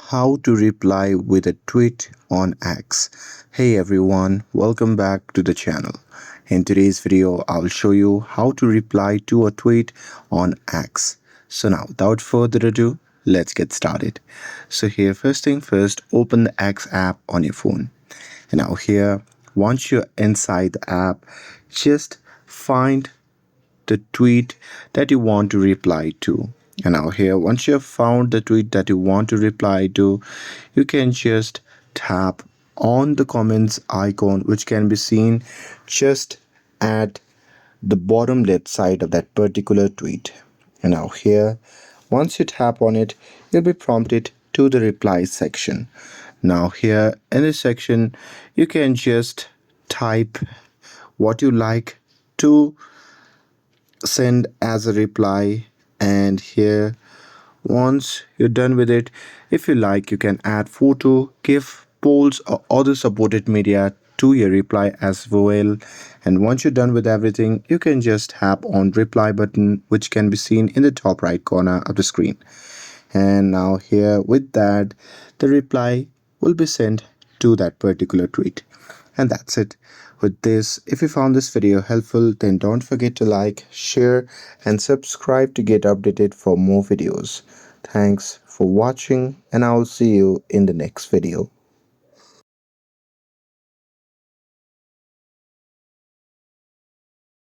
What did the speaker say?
How to reply with a tweet on X. Hey everyone, welcome back to the channel. In today's video, I'll show you how to reply to a tweet on X. So now, without further ado, let's get started. So here, first thing first, open the X app on your phone. And now here, once you're inside the app, just find the tweet that you want to reply to. And now here, once you have found the tweet that you want to reply to, you can just tap on the comments icon, which can be seen just at the bottom left side of that particular tweet. And now here, once you tap on it, you'll be prompted to the replies section. Now here in this section, you can just type what you like to send as a reply, and here once you're done with it, if you like, you can add photo, gif, polls or other supported media to your reply as well. And once you're done with everything, you can just tap on reply button, which can be seen in the top right corner of the screen. And now here with that, the reply will be sent to that particular tweet. And that's it. With this, if you found this video helpful, then don't forget to like, share and subscribe to get updated for more videos. Thanks for watching, and I'll see you in the next video.